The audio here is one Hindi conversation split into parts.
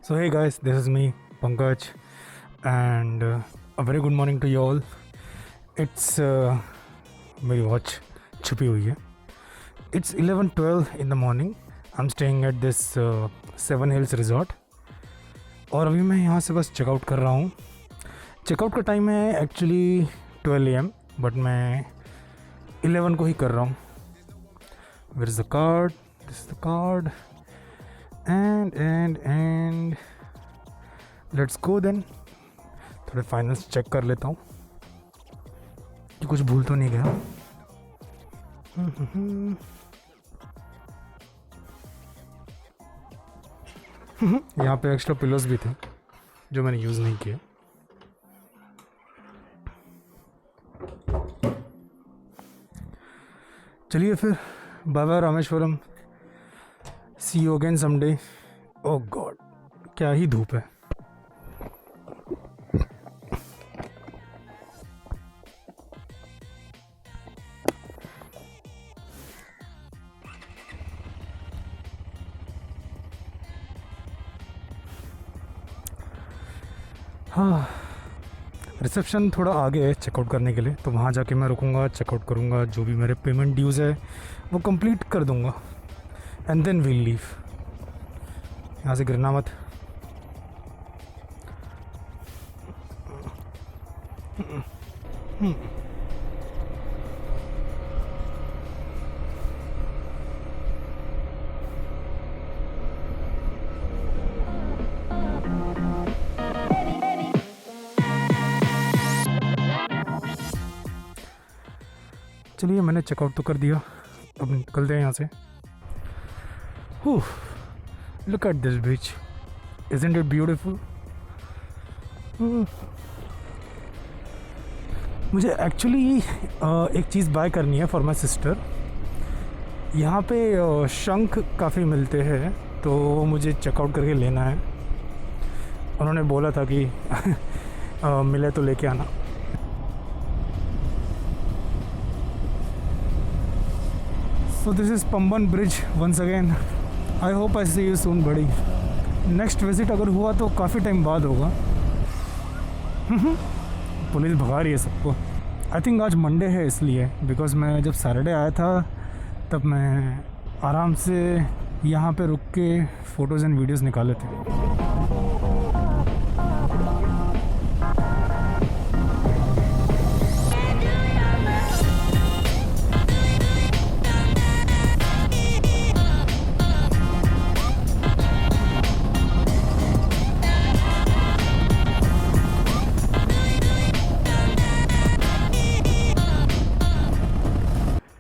So hey guys, this is me Pankaj and a very good morning to you all. It's मेरी वॉच छुपी हुई है. It's 11:12 in the morning. I'm staying at this Seven Hills Resort और अभी मैं यहाँ से बस चेकआउट कर रहा हूँ. चेकआउट का टाइम है एक्चुअली 12 AM बट मैं 11 को ही कर रहा हूँ. Where is the card? This is the card. And let's go then. थोड़े फाइनल्स चेक कर लेता हूँ कि कुछ भूल तो नहीं गया. यहाँ पे एक्स्ट्रा पिलोस भी थे जो मैंने यूज़ नहीं किए. चलिए फिर bye bye Rameswaram. See you again someday. Oh god, क्या ही धूप है. हाँ, रिसेप्शन थोड़ा आगे है चेकआउट करने के लिए, तो वहाँ जाके मैं रुकूंगा, चेकआउट करूँगा, जो भी मेरे पेमेंट ड्यूज़ है वो कंप्लीट कर दूँगा एंड देन वील लीव. यहाँ से गिरना मत. चलिए मैंने चेकआउट तो कर दिया, अब निकलते हैं यहाँ से. Look at this beach. Isn't it beautiful? मुझे एक्चुअली एक चीज़ बाय करनी है फॉर माई सिस्टर. यहाँ पे शंख काफ़ी मिलते हैं तो मुझे चेकआउट करके लेना है. उन्होंने बोला था कि मिले तो लेके आना. So this is Pamban Bridge once again. I hope I see you soon buddy. Next visit अगर हुआ तो काफ़ी टाइम बाद होगा. पुलिस भगा रही है सबको. आई थिंक आज मंडे है इसलिए, बिकॉज़ मैं जब सैटरडे आया था तब मैं आराम से यहाँ पे रुक के फ़ोटोज़ एंड वीडियोज़ निकाले थे.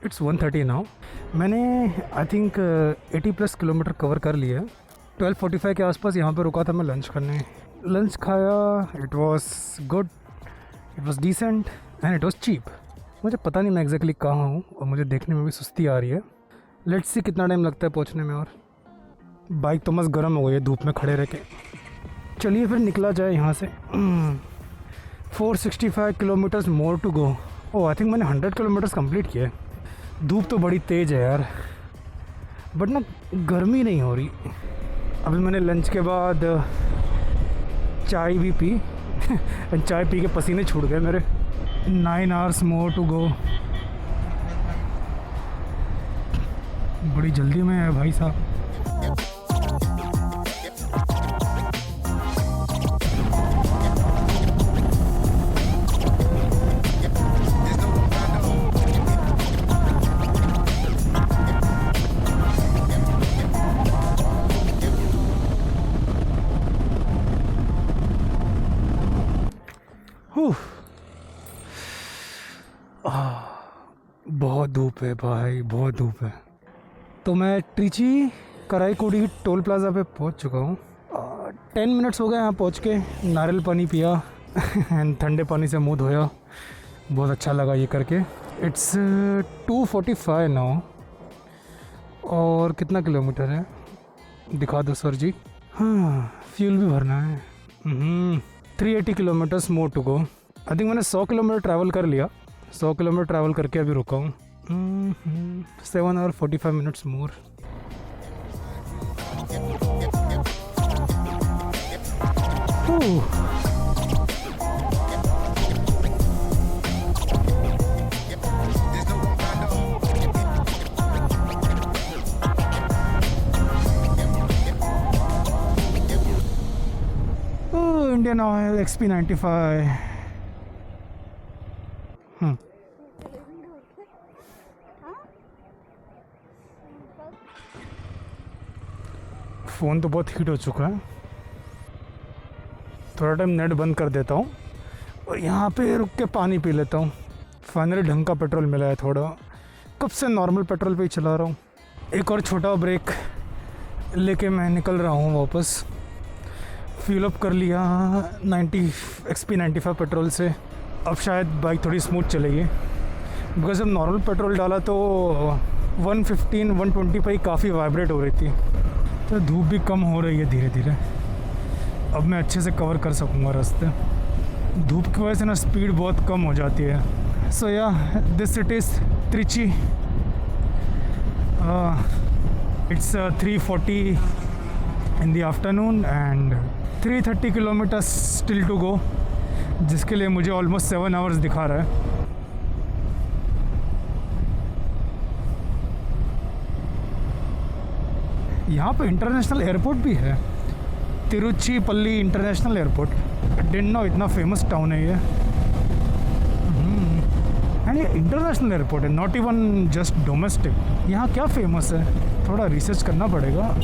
It's 1:30 now. मैंने आई थिंक 80+ किलोमीटर कवर कर लिया है. 12:45 के आसपास यहाँ पर रुका था मैं लंच करने. लंच खाया. It was good, it was decent and it was cheap. मुझे पता नहीं मैं एग्जैक्टली कहाँ हूँ और मुझे देखने में भी सुस्ती आ रही है. लेट्स सी कितना टाइम लगता है पहुँचने में. और बाइक तो मस्त गर्म हो गई है धूप में खड़े रह के. चलिए फिर निकला जाए यहाँ से. 465 kilometres more to go. Oh I think मैंने 100 किलोमीटर्स कंप्लीट किए. धूप तो बड़ी तेज़ है यार, बट ना गर्मी नहीं हो रही. अभी मैंने लंच के बाद चाय भी पी. चाय पी के पसीने छूट गए मेरे. 9 hours मोर टू गो. बड़ी जल्दी में है भाई साहब. बहुत धूप है भाई, बहुत धूप है. तो मैं ट्रिची कराईकुडी टोल प्लाज़ा पे पहुंच चुका हूँ. 10 मिनट्स हो गए यहाँ पहुँच के. नारियल पानी पिया एंड ठंडे पानी से मुँह धोया. बहुत अच्छा लगा ये करके. It's 2:45 now. और कितना किलोमीटर है दिखा दो सर जी. हाँ, फ्यूल भी भरना है. 380 kilometres more to go. I think मैंने 100 किलोमीटर ट्रैवल कर लिया. 100 किलोमीटर ट्रैवल करके अभी रुका हूँ. 7 hours 45 minutes more. Indian oil XP95। Phone तो बहुत हीट हो चुका है, थोड़ा टाइम नेट बंद कर देता हूँ और यहाँ पे रुक के पानी पी लेता हूँ। फाइनली ढंग का पेट्रोल मिला है थोड़ा, कब से नॉर्मल पेट्रोल पे ही चला रहा हूँ। एक और छोटा ब्रेक लेके मैं निकल रहा हूँ वापस। फ्यूल अप कर लिया 90 XP95 पेट्रोल से। अब शायद बाइक थोड़ी स्मूथ चलेगी, बिकॉज जब नॉर्मल पेट्रोल डाला तो 115-120 पर ही काफ़ी वाइब्रेट हो रही थी। तो धूप भी कम हो रही है धीरे धीरे, अब मैं अच्छे से कवर कर सकूँगा रास्ते। धूप की वजह से ना स्पीड बहुत कम हो जाती है। सो या this city is Trichy. It's 3:40 in the afternoon and 330 kilometers still to go, जिसके लिए मुझे ऑलमोस्ट 7 आवर्स दिखा रहा है। यहाँ पे इंटरनेशनल एयरपोर्ट भी है, Tiruchirappalli international airport. Didn't know इतना फेमस टाउन है ये। एंड ये इंटरनेशनल एयरपोर्ट है, नॉट इवन जस्ट डोमेस्टिक। यहाँ क्या फेमस है, थोड़ा रिसर्च करना पड़ेगा।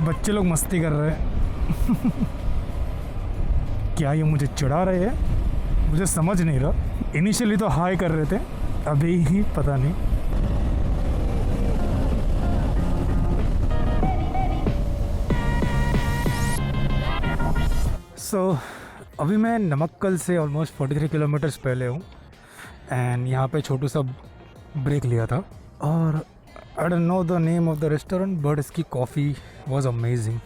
बच्चे लोग मस्ती कर रहे हैं। क्या ये मुझे चिढ़ा रहे हैं, मुझे समझ नहीं रहा। इनिशियली तो हाई कर रहे थे, अभी ही पता नहीं। सो अभी मैं नमक्कल से ऑलमोस्ट 43 किलोमीटर्स पहले हूँ एंड यहाँ पे छोटू सा ब्रेक लिया था। और I don't know the name of the restaurant, but इसकी कॉफ़ी वॉज अमेजिंग।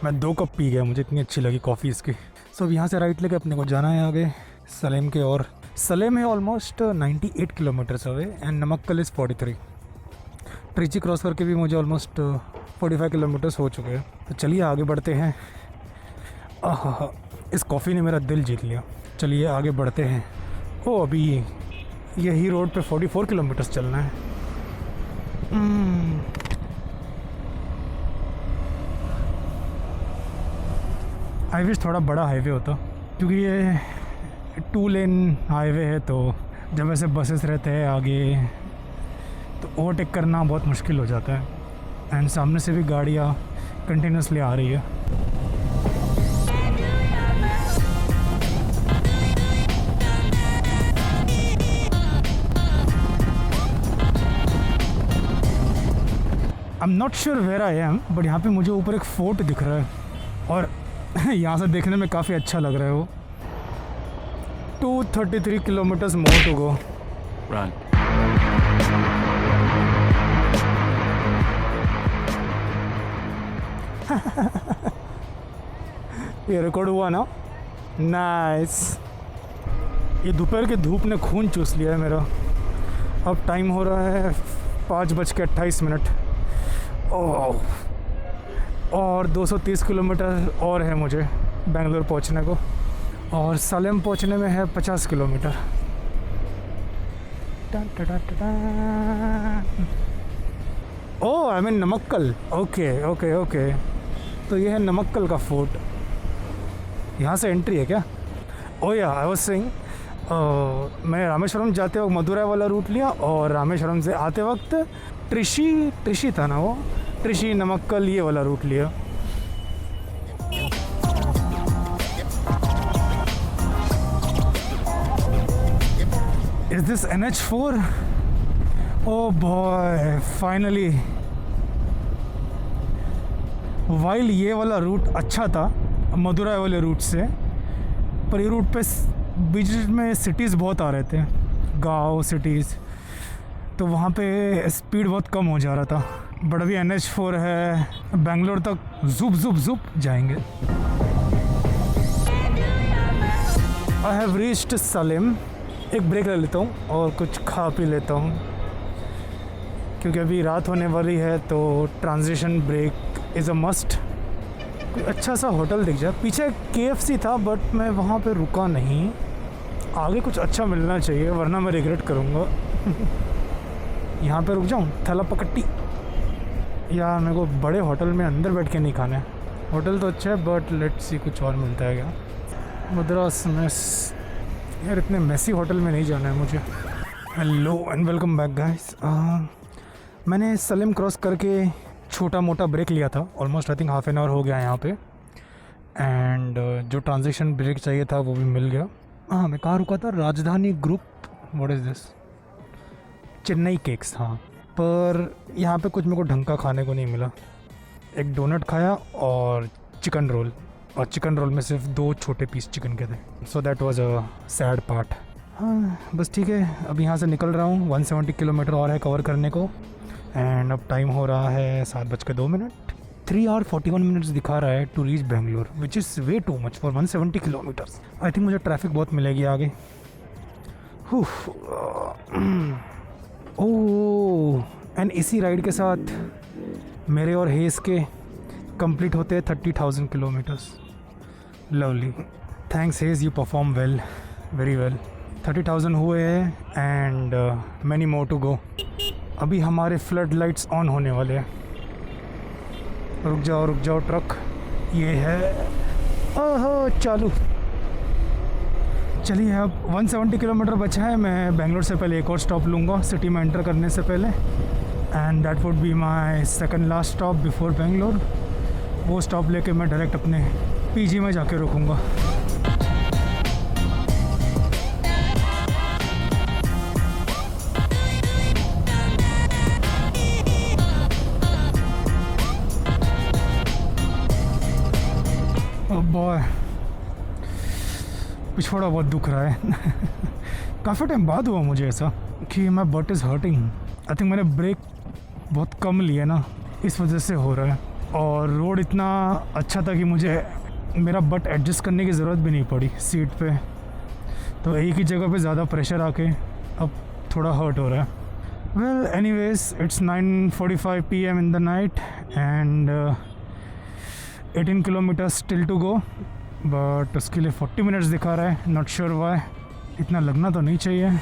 मैं 2 कप पी गया, मुझे इतनी अच्छी लगी कॉफ़ी इसकी। सो अब यहाँ से राइट लेके अपने को जाना है आगे सलेम के। और सलेम है almost 98 kilometres away and Namakkal is 43। Trichy cross करके भी मुझे ऑलमोस्ट 45 किलोमीटर्स हो चुके हैं। तो चलिए आगे बढ़ते हैं। इस कॉफ़ी ने मेरा दिल जीत लिया। चलिए आगे बढ़ते हैं। ओ अभी यही रोड पे 44 किलोमीटर्स चलना है। आई विश थोड़ा बड़ा हाईवे होता, क्योंकि ये 2 लेन हाईवे है। तो जब ऐसे बसेस रहते हैं आगे तो ओवरटेक करना बहुत मुश्किल हो जाता है। एंड सामने से भी गाड़ियाँ कंटिन्यूसली आ रही है। I am not sure where I am, but यहाँ पे मुझे ऊपर एक फोर्ट दिख रहा है और यहाँ से देखने में काफ़ी अच्छा लग रहा है वो। 233 kilometres more to go. Run. ये रिकॉर्ड हुआ ना? नाइस। ये दोपहर की धूप ने खून चूस लिया है मेरा। अब टाइम हो रहा है 5:28। ओह, और 230 किलोमीटर और है मुझे बेंगलोर पहुंचने को, और सलेम पहुंचने में है 50 kilometre. Oh I mean Namakkal. Okay okay okay, तो ये है नमक्कल का फोर्ट। यहाँ से एंट्री है क्या? ओह या आई वाज सेइंग, मैंने रामेश्वरम जाते वक्त मदुरै वाला रूट लिया और रामेश्वरम से आते वक्त ट्रिची था ना वो, ट्रिची नमक्कल ये वाला रूट लिया। Is this NH4? Oh boy, finally. While ये वाला रूट अच्छा था मदुरै वाले रूट से, पर ये रूट पे बीच में सिटीज़ बहुत आ रहे थे, गांव सिटीज़, तो वहाँ पे स्पीड बहुत कम हो जा रहा था। बट अभी NH4 है, बेंगलोर तक जुप जुप जुप जाएंगे। I have reached Salem. एक ब्रेक ले लेता हूँ और कुछ खा पी लेता हूँ, क्योंकि अभी रात होने वाली है, तो transition break is a must. कोई अच्छा सा होटल दिख जाए। पीछे KFC था बट मैं वहाँ पे रुका नहीं। आगे कुछ अच्छा मिलना चाहिए वरना मैं रिग्रेट करूँगा। यहाँ पे रुक जाऊँ, थला पकट्टी, या मेरे को बड़े होटल में अंदर बैठ के नहीं खाना है। होटल तो अच्छा है बट लेट्स सी कुछ और मिलता है क्या। मद्रास मेस, यार इतने मैसी होटल में नहीं जाना है मुझे। Hello and welcome back guys. मैंने सलेम क्रॉस करके छोटा मोटा ब्रेक लिया था, almost I think half an hour हो गया यहाँ पे। एंड जो ट्रांजिशन ब्रेक चाहिए था वो भी मिल गया। हाँ, मैं कहाँ रुका था? राजधानी group, what is this? Chennai cakes. हाँ, पर यहाँ पे कुछ मेरे को ढंग का खाने को नहीं मिला। एक डोनट खाया और चिकन रोल, और चिकन रोल में सिर्फ 2 छोटे पीस चिकन के थे। So that was a sad part. हाँ बस ठीक है, अब यहाँ से निकल रहा हूँ। 170 किलोमीटर और है कवर करने को। एंड अब टाइम हो रहा है 7:02। 3 hours 41 minutes दिखा रहा है to reach Bangalore, which is way too much for 170 kilometres. I think मुझे ट्रैफिक बहुत मिलेगी आगे। ओह, एंड इसी राइड के साथ मेरे और हेस के कंप्लीट होते हैं 30,000 किलोमीटर्स। लवली, थैंक्स हेज, you perform well, very well. 30,000 हुए हैं and many more to go. अभी हमारे फ्लड लाइट्स ऑन होने वाले हैं। रुक जाओ ट्रक, ये है। ओहो, चालू। चलिए, अब 170 किलोमीटर बचा है। मैं बेंगलोर से पहले एक और स्टॉप लूँगा सिटी में एंटर करने से पहले, and that would be my second last stop before Bangalore. वो स्टॉप लेके मैं डायरेक्ट अपने PG में जाके रुकूँगा। बॉय, पिछवाड़ा बहुत दुख रहा है। काफ़ी टाइम बाद हुआ मुझे ऐसा कि माई but is hurting. I think मैंने ब्रेक बहुत कम लिया ना, इस वजह से हो रहा है। और रोड इतना अच्छा था कि मुझे मेरा बट एडजस्ट करने की ज़रूरत भी नहीं पड़ी सीट पे। तो एक ही जगह पे ज़्यादा प्रेशर आके अब थोड़ा हर्ट हो रहा है। Well anyways, it's 9:45 PM in the night and 18 kilometres still to go, but उसके लिए 40 मिनट्स दिखा रहा है। नॉट श्योर वाई, इतना लगना तो नहीं चाहिए।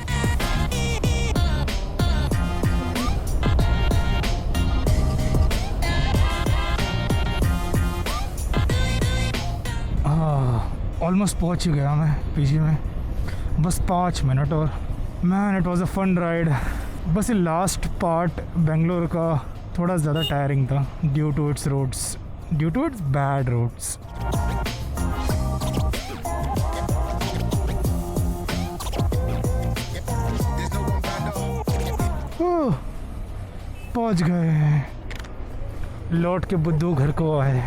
ऑलमोस्ट पहुंच ही गया मैं PG में, बस 5 मिनट और। Man, it was a fun ride. बस ये लास्ट पार्ट बेंगलोर का थोड़ा ज़्यादा टायरिंग था due to its bad roads. पहुंच गए, लौट के बुद्धू घर को आए।